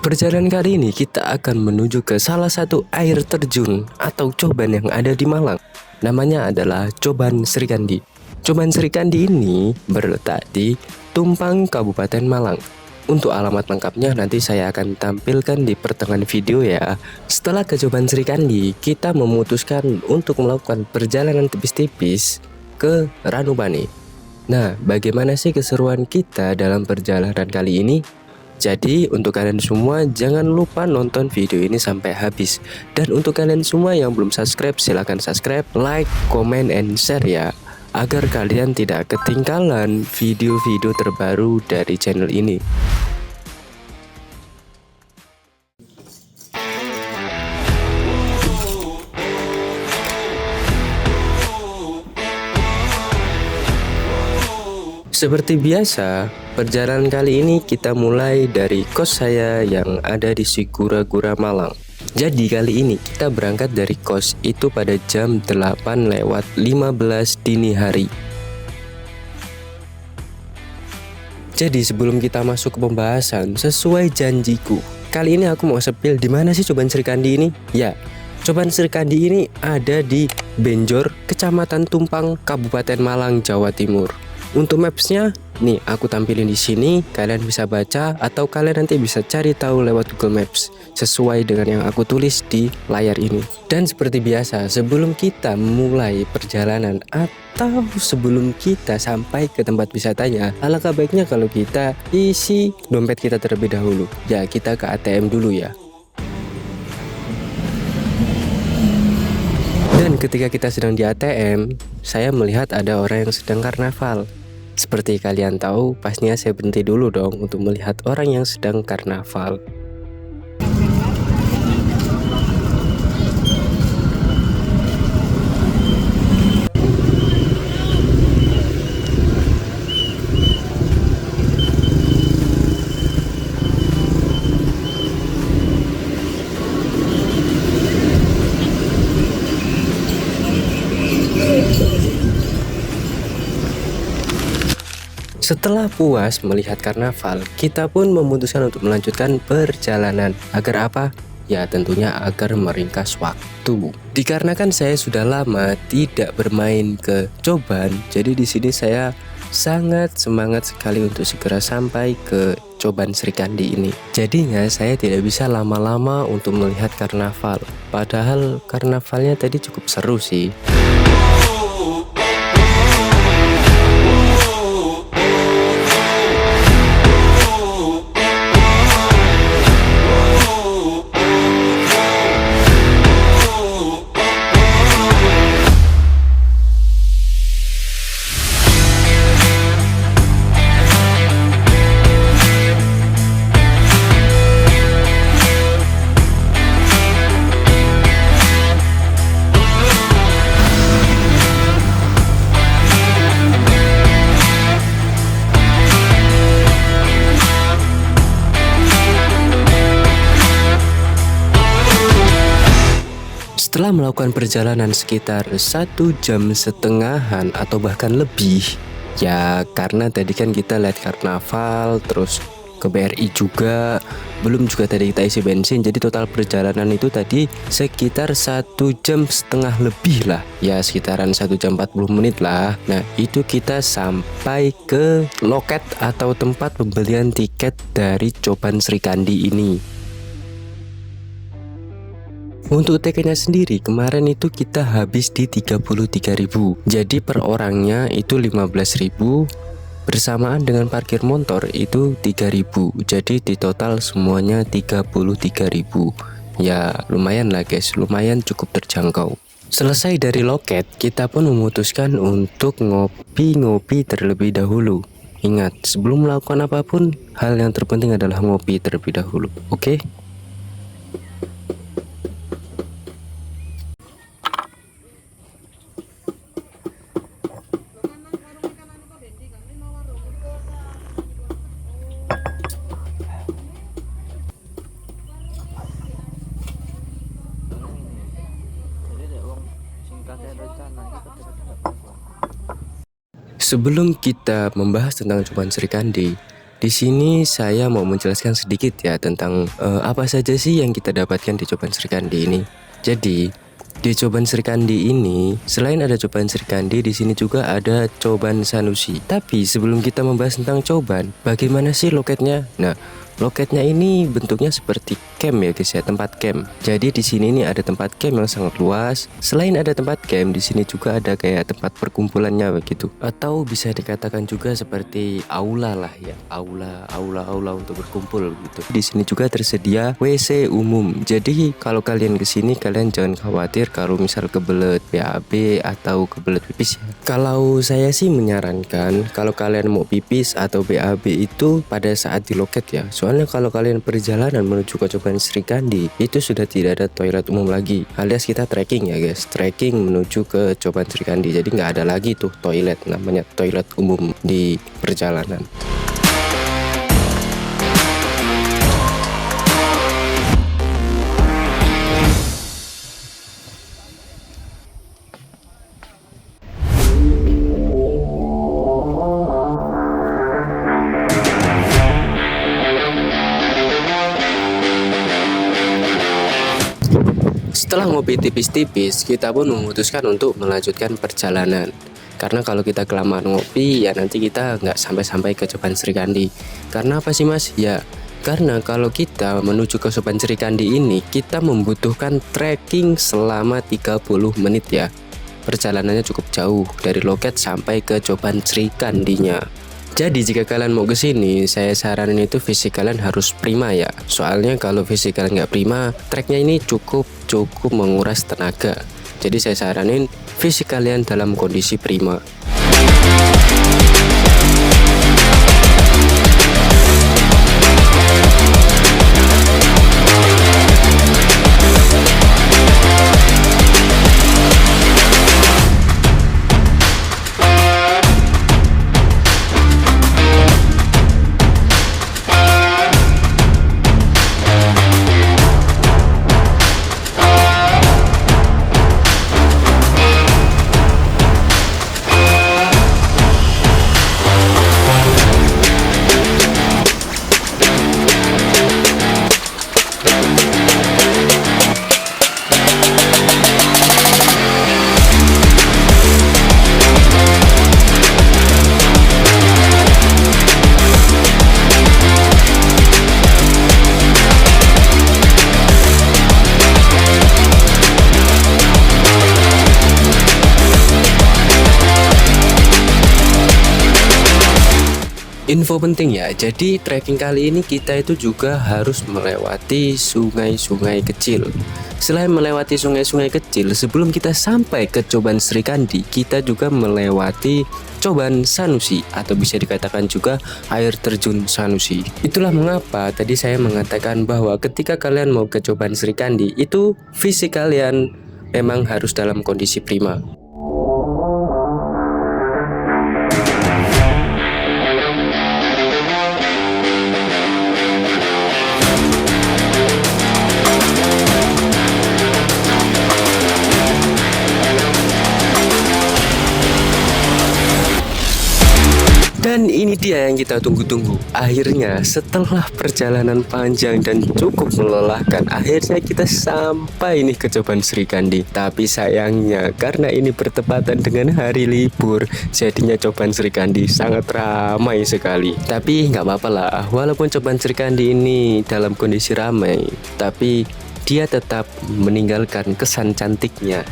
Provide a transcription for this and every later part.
Perjalanan kali ini kita akan menuju ke salah satu air terjun atau coban yang ada di Malang. Namanya adalah Coban Srikandi. Coban Srikandi ini berletak di Tumpang, Kabupaten Malang. Untuk alamat lengkapnya nanti saya akan tampilkan di pertengahan video ya. Setelah ke Coban Srikandi, kita memutuskan untuk melakukan perjalanan tipis-tipis ke Ranupane. Nah, bagaimana sih keseruan kita dalam perjalanan kali ini? Jadi untuk kalian semua jangan lupa nonton video ini sampai habis. Dan untuk kalian semua yang belum subscribe, silahkan subscribe, like, comment, and share ya, agar kalian tidak ketinggalan video-video terbaru dari channel ini. Seperti biasa, perjalanan kali ini kita mulai dari kos saya yang ada di Sigura-gura Malang. Jadi kali ini kita berangkat dari kos itu pada jam 8:15 dini hari. Jadi sebelum kita masuk ke pembahasan, sesuai janjiku, kali ini aku mau sepil di mana sih Coban Srikandi ini? Ya, Coban Srikandi ini ada di Benjor, Kecamatan Tumpang, Kabupaten Malang, Jawa Timur. Untuk mapsnya, nih aku tampilin di sini. Kalian bisa baca atau kalian nanti bisa cari tahu lewat Google Maps sesuai dengan yang aku tulis di layar ini. Dan seperti biasa, sebelum kita memulai perjalanan atau sebelum kita sampai ke tempat wisatanya, alangkah baiknya kalau kita isi dompet kita terlebih dahulu. Ya, kita ke ATM dulu ya. Dan ketika kita sedang di ATM, saya melihat ada orang yang sedang karnaval. Seperti kalian tahu, pastinya saya berhenti dulu dong untuk melihat orang yang sedang karnaval. Setelah puas melihat karnaval, kita pun memutuskan untuk melanjutkan perjalanan. Agar apa? Ya tentunya agar meringkas waktu. Dikarenakan saya sudah lama tidak bermain ke Coban, jadi di sini saya sangat semangat sekali untuk segera sampai ke Coban Srikandi ini. Jadinya saya tidak bisa lama-lama untuk melihat karnaval. Padahal karnavalnya tadi cukup seru sih. Setelah melakukan perjalanan sekitar 1,5 jam atau bahkan lebih, ya karena tadi kan kita lihat karnaval, terus ke BRI juga, belum juga tadi kita isi bensin, jadi total perjalanan itu tadi sekitar 1,5 jam lebih lah, ya sekitaran 1 jam 40 menit lah. Nah itu kita sampai ke loket atau tempat pembelian tiket dari Coban Srikandi ini. Untuk tiketnya sendiri kemarin itu kita habis di 33.000. Jadi per orangnya itu 15.000 bersamaan dengan parkir motor itu 3.000. Jadi di total semuanya 33.000. Ya lumayan lah guys, lumayan cukup terjangkau. Selesai dari loket, kita pun memutuskan untuk ngopi-ngopi terlebih dahulu. Ingat, sebelum melakukan apapun, hal yang terpenting adalah ngopi terlebih dahulu. Oke? Sebelum kita membahas tentang Coban Srikandi, Di sini saya mau menjelaskan sedikit ya tentang apa saja sih yang kita dapatkan di Coban Srikandi ini. Jadi di Coban Srikandi ini selain ada Coban Srikandi, di sini juga ada Coban Sanusi. Tapi sebelum kita membahas tentang Coban, bagaimana sih loketnya? Nah, loketnya ini bentuknya seperti camp ya guys ya, tempat camp. Jadi di sini nih ada tempat camp yang sangat luas. Selain ada tempat camp, di sini juga ada kayak tempat perkumpulannya begitu. Atau bisa dikatakan juga seperti aula lah ya, aula untuk berkumpul gitu. Di sini juga tersedia WC umum. Jadi kalau kalian kesini kalian jangan khawatir kalau misal kebelet BAB atau kebelet pipis ya. Kalau saya sih menyarankan kalau kalian mau pipis atau BAB itu pada saat di loket ya. Soalnya kalau kalian perjalanan menuju ke Coban Srikandi itu sudah tidak ada toilet umum lagi, alias kita trekking ya guys, trekking menuju ke Coban Srikandi. Jadi nggak ada lagi tuh toilet, namanya toilet umum di perjalanan. Setelah ngopi tipis-tipis, kita pun memutuskan untuk melanjutkan perjalanan. Karena kalau kita kelamaan ngopi, ya nanti kita nggak sampai-sampai ke Coban Srikandi. Karena apa sih mas? Ya, karena kalau kita menuju ke Coban Srikandi ini, kita membutuhkan trekking selama 30 menit ya. Perjalanannya cukup jauh, dari loket sampai ke Coban Srikandinya. Jadi jika kalian mau ke sini, saya saranin itu fisik kalian harus prima ya. Soalnya kalau fisik kalian nggak prima, treknya ini cukup menguras tenaga. Jadi saya saranin fisik kalian dalam kondisi prima. Info penting ya, jadi trekking kali ini kita itu juga harus melewati sungai-sungai kecil. Selain melewati sungai-sungai kecil, sebelum kita sampai ke Coban Srikandi, kita juga melewati Coban Sanusi atau bisa dikatakan juga air terjun Sanusi. Itulah mengapa tadi saya mengatakan bahwa ketika kalian mau ke Coban Srikandi, itu fisik kalian memang harus dalam kondisi prima. Dan ini dia yang kita tunggu-tunggu. Akhirnya setelah perjalanan panjang dan cukup melelahkan, akhirnya kita sampai nih ke Coban Srikandi. Tapi sayangnya karena ini bertepatan dengan hari libur, jadinya Coban Srikandi sangat ramai sekali. Tapi nggak apa-apa lah, walaupun Coban Srikandi ini dalam kondisi ramai, tapi dia tetap meninggalkan kesan cantiknya.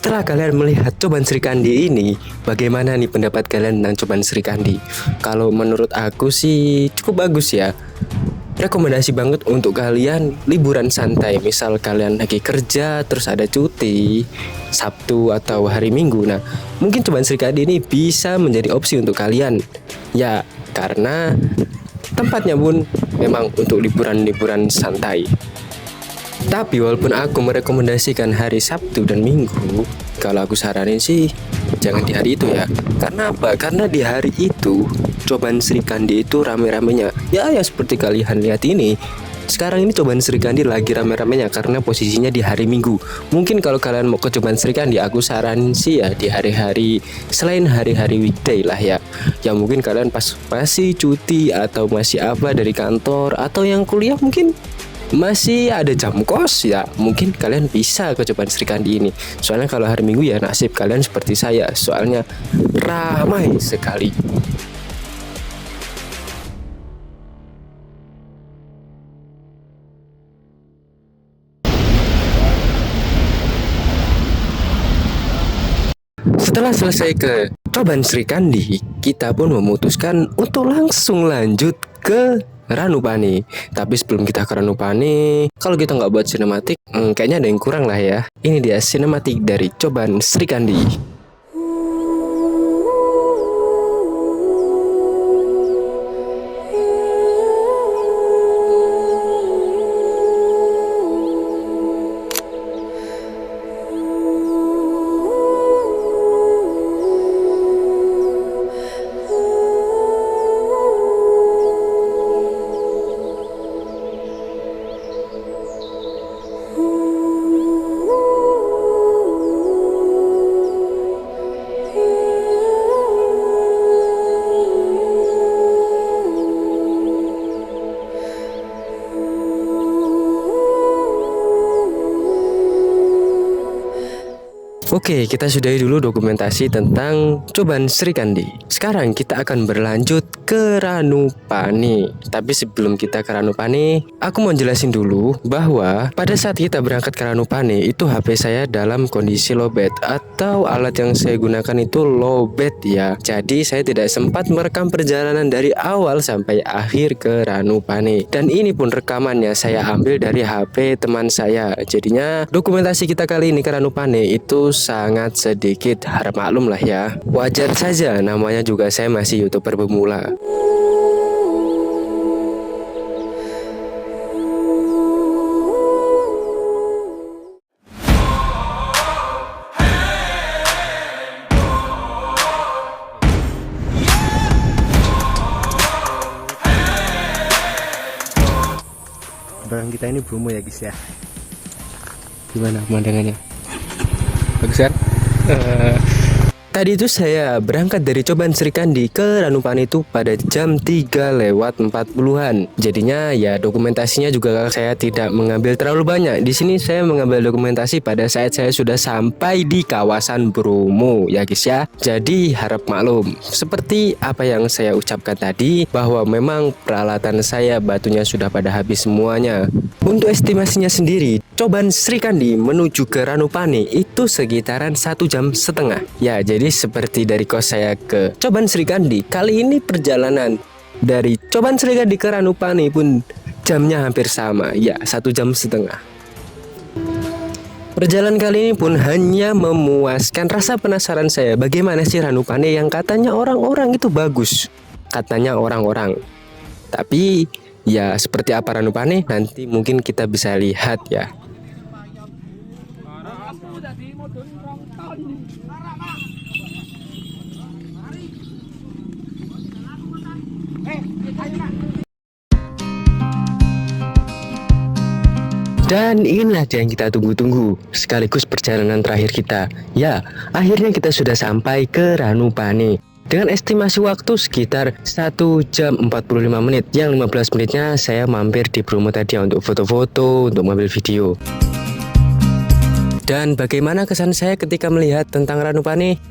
Setelah kalian melihat Coban Srikandi ini, bagaimana nih pendapat kalian tentang Coban Srikandi? Kalau menurut aku sih cukup bagus ya. Rekomendasi banget untuk kalian liburan santai. Misal kalian lagi kerja terus ada cuti Sabtu atau hari Minggu. Nah, mungkin Coban Srikandi ini bisa menjadi opsi untuk kalian. Ya, karena tempatnya pun memang untuk liburan-liburan santai. Tapi walaupun aku merekomendasikan hari Sabtu dan Minggu, kalau aku saranin sih jangan di hari itu ya. Karena apa? Karena di hari itu Coban Srikandi itu rame-ramenya. Ya seperti kalian lihat ini. Sekarang ini Coban Srikandi lagi rame-ramenya karena posisinya di hari Minggu. Mungkin kalau kalian mau ke Coban Srikandi, aku saran sih ya di hari-hari selain hari-hari weekday lah ya. Ya mungkin kalian pas masih cuti atau masih apa dari kantor atau yang kuliah mungkin masih ada jam kos ya, mungkin kalian bisa ke Coban Srikandi ini. Soalnya kalau hari Minggu ya nasib kalian seperti saya, soalnya ramai sekali. Setelah selesai ke Coban Srikandi, kita pun memutuskan untuk langsung lanjut ke Ranupani. Tapi sebelum kita ke Ranupani, kalau kita nggak buat sinematik, kayaknya ada yang kurang lah ya. Ini dia sinematik dari Coban Srikandi. Oke, kita sudahi dulu dokumentasi tentang Coban Srikandi. Sekarang kita akan berlanjut ke Ranupani. Tapi sebelum kita ke Ranupani, aku mau jelasin dulu bahwa pada saat kita berangkat ke Ranupani, itu HP saya dalam kondisi lowbat atau alat yang saya gunakan itu lowbat ya. Jadi saya tidak sempat merekam perjalanan dari awal sampai akhir ke Ranupani. Dan ini pun rekamannya saya ambil dari HP teman saya. Jadinya dokumentasi kita kali ini ke Ranupani itu sangat sedikit, harap maklum lah ya. Wajar saja, namanya juga saya masih YouTuber pemula. Barang kita ini Bromo ya guys ya. Gimana pemandangannya? Bagus kan? Tadi itu saya berangkat dari Coban Srikandi ke Ranupani itu pada jam 3:40-an. Jadinya ya dokumentasinya juga saya tidak mengambil terlalu banyak. Di sini saya mengambil dokumentasi pada saat saya sudah sampai di kawasan Bromo ya guys ya. Jadi harap maklum. Seperti apa yang saya ucapkan tadi, bahwa memang peralatan saya batunya sudah pada habis semuanya. Untuk estimasinya sendiri, Coban Srikandi menuju ke Ranupani itu sekitaran 1,5 jam. Ya, jadi seperti dari kos saya ke Coban Srikandi, kali ini perjalanan dari Coban Srikandi ke Ranupani pun jamnya hampir sama. Ya, 1,5 jam. Perjalanan kali ini pun hanya memuaskan rasa penasaran saya. Bagaimana sih Ranupani yang katanya orang-orang itu bagus? Katanya orang-orang. Tapi ya seperti apa Ranupani nanti mungkin kita bisa lihat ya. Dan inilah yang kita tunggu-tunggu, sekaligus perjalanan terakhir kita. Ya, akhirnya kita sudah sampai ke Ranupani. Dengan estimasi waktu sekitar 1 jam 45 menit. Yang 15 menitnya saya mampir di Bromo tadi untuk foto-foto, untuk mengambil video. Dan bagaimana kesan saya ketika melihat tentang Ranupani?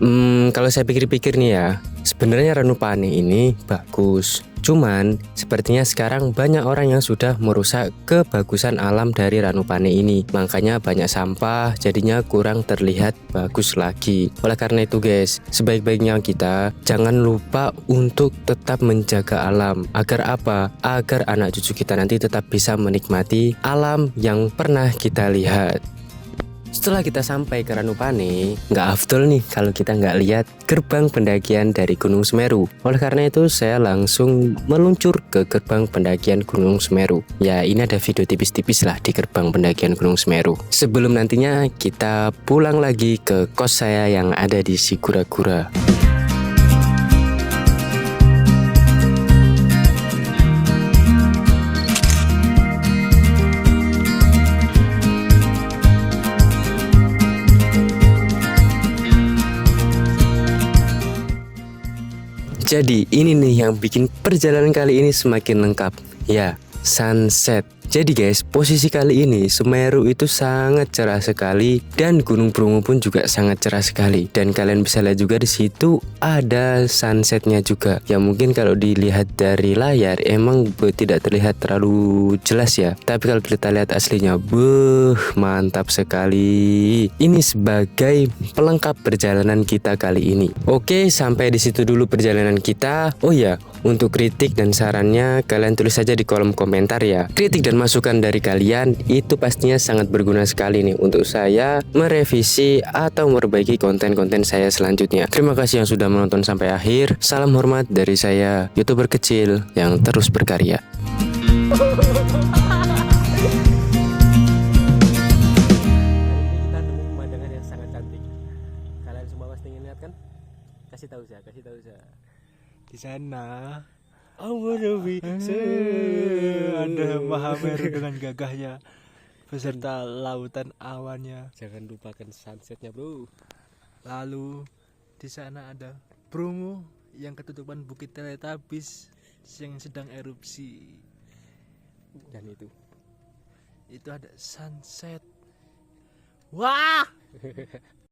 Kalau saya pikir-pikir nih ya, sebenarnya Ranupani ini bagus. Cuman sepertinya sekarang banyak orang yang sudah merusak kebagusan alam dari Ranupani ini. Makanya banyak sampah, jadinya kurang terlihat bagus lagi. Oleh karena itu guys, sebaik-baiknya kita jangan lupa untuk tetap menjaga alam. Agar apa? Agar anak cucu kita nanti tetap bisa menikmati alam yang pernah kita lihat. Setelah kita sampai ke Ranupani, nggak afdol nih kalau kita nggak lihat gerbang pendakian dari Gunung Semeru. Oleh karena itu saya langsung meluncur ke gerbang pendakian Gunung Semeru. Ya ini ada video tipis-tipis lah di gerbang pendakian Gunung Semeru. Sebelum nantinya kita pulang lagi ke kos saya yang ada di Sigura-gura. Jadi ini nih yang bikin perjalanan kali ini semakin lengkap. Ya, sunset. Jadi guys, posisi kali ini Semeru itu sangat cerah sekali dan Gunung Bromo pun juga sangat cerah sekali. Dan kalian bisa lihat juga di situ ada sunsetnya juga. Ya mungkin kalau dilihat dari layar emang tidak terlihat terlalu jelas ya. Tapi kalau kita lihat aslinya, mantap sekali. Ini sebagai pelengkap perjalanan kita kali ini. Oke, sampai di situ dulu perjalanan kita. Oh ya, untuk kritik dan sarannya kalian tulis saja di kolom komentar ya. Kritik dan masukan dari kalian itu pastinya sangat berguna sekali nih untuk saya merevisi atau memperbaiki konten-konten saya selanjutnya. Terima kasih yang sudah menonton sampai akhir. Salam hormat dari saya, YouTuber kecil yang terus berkarya. Kita nemu pemandangan yang sangat cantik. Kalian semua pasti ingin lihat kan? Kasih tahu saya. Di sana ada ada Mahameru dengan gagahnya beserta lautan awannya. Jangan lupakan sunsetnya bro. Lalu di sana ada Bromo yang ketutupan bukit Teletabis yang sedang erupsi. Dan Itu ada sunset. Wah!